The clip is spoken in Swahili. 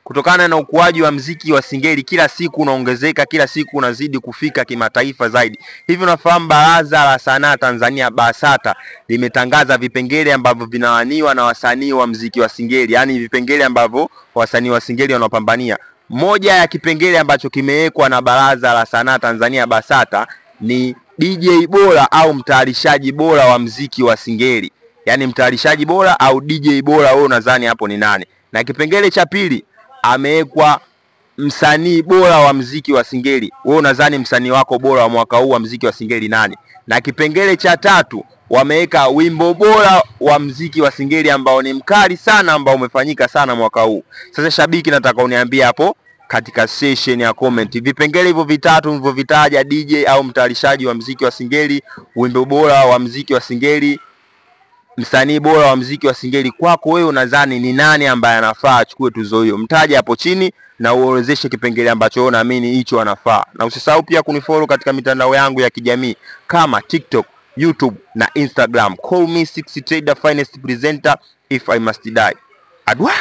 kutokana na ukuaji wa mziki wa Singeli kila siku unaongezeka, kila siku unazidi kufika kimataifa zaidi. Hivi unafahamu Baraza la Sanaa Tanzania BASATA limetangaza vipengele ambavyo vinawaniwa na wasanii wa mziki wa Singeli, yani vipengele ambavyo wasanii wa Singeli wanapambania. Moja ya kipengele ambacho kimewekwa na Baraza la Sanaa Tanzania BASATA ni DJ bora au mtayarishaji bora wa mziki wa Singeli. Yani mtayarishaji bora au DJ bora, wewe unadhani hapo ni nani? Na kipengele cha pili amewekwa msanii bora wa mziki wa Singeli. Wewe unadhani msanii wako bora wa mwaka huu wa mziki wa Singeli nani? Na kipengele cha tatu wameweka wimbo bora wa mziki wa Singeli ambao ni mkali sana, ambao umefanyika sana mwaka huu. Sasa shabiki, nataka uniambie hapo katika session ya comment vipengele hivyo vitatu nilivyovitaja: DJ au mtayarishaji wa mziki wa Singeli, wimbo bora wa mziki wa Singeli, msanii bora wa mziki wa Singeli. Kwako wewe unadhani ni nani ambaye anafaa achukue tuzo hiyo? Mtaje hapo chini na uorodheshe kipengele ambacho wewe unaamini hicho anafaa. Na usisahau pia kunifollow katika mitandao yangu ya kijamii kama TikTok, YouTube na Instagram. Call me 60 Trader Finest Presenter if I must die. Adwa.